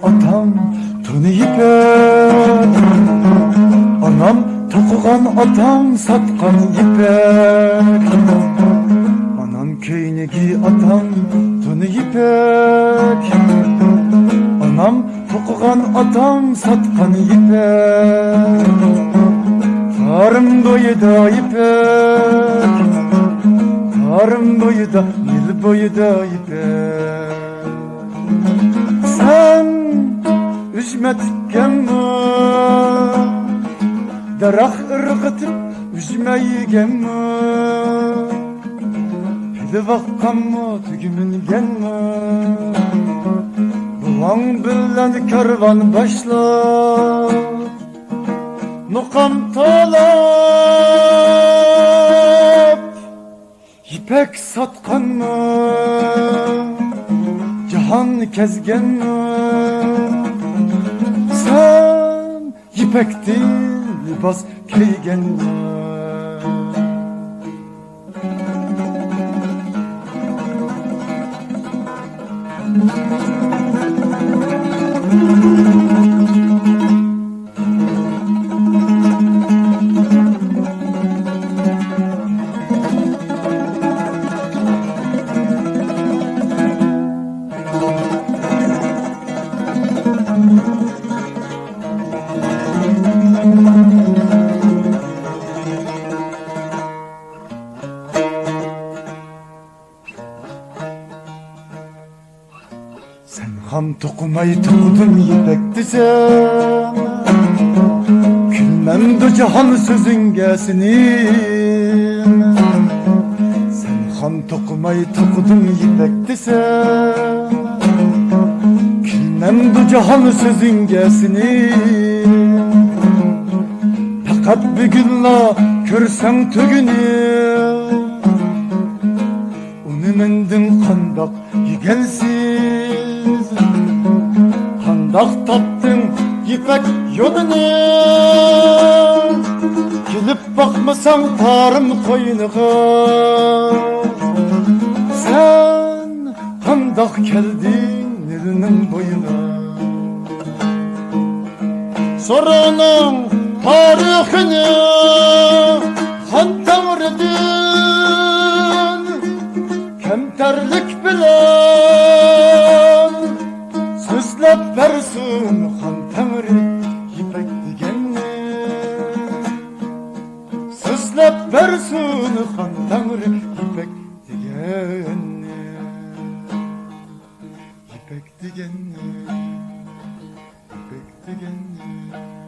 atam tuni ipek, anam to'qigan atam satqan ipek. Anam köynegi atam tuni ipek, anam to'qigan atam satqan ipek. Karım boyuda ipek, karım boyuda, nil boyuda ipek. Sen üzme tükkenme, darak ırgıtıp üzme yigenme. Pili vakkanma tügümün gelme, bulan bilen kervan başlar. Nukam talap ipek satkan mı, cihan kezgen mi? Sen ipektin libas kiygen mi? Sen ham to'qimayı to'qidin ipek desem, külmemdi cihan sözünge sinim. Sen ham to'qimayı to'qidin ipek desem, külmemdi cihan sözünge sinim. Fakat bir günla körsen tügünü, onu mendin kandak yigensiz. Kandak taptın ipek yolunu, gelip bakmasan tarım koynuğa. Sen kandak geldin elinin boyuna. Sorunun tarihini Han Tanrı'dın, kemterlik bilen sözlep versin Han Tanrı ipek digenini. Sözlep versin Han Tanrı ipek digenini. İpek digenini, ipek digenini.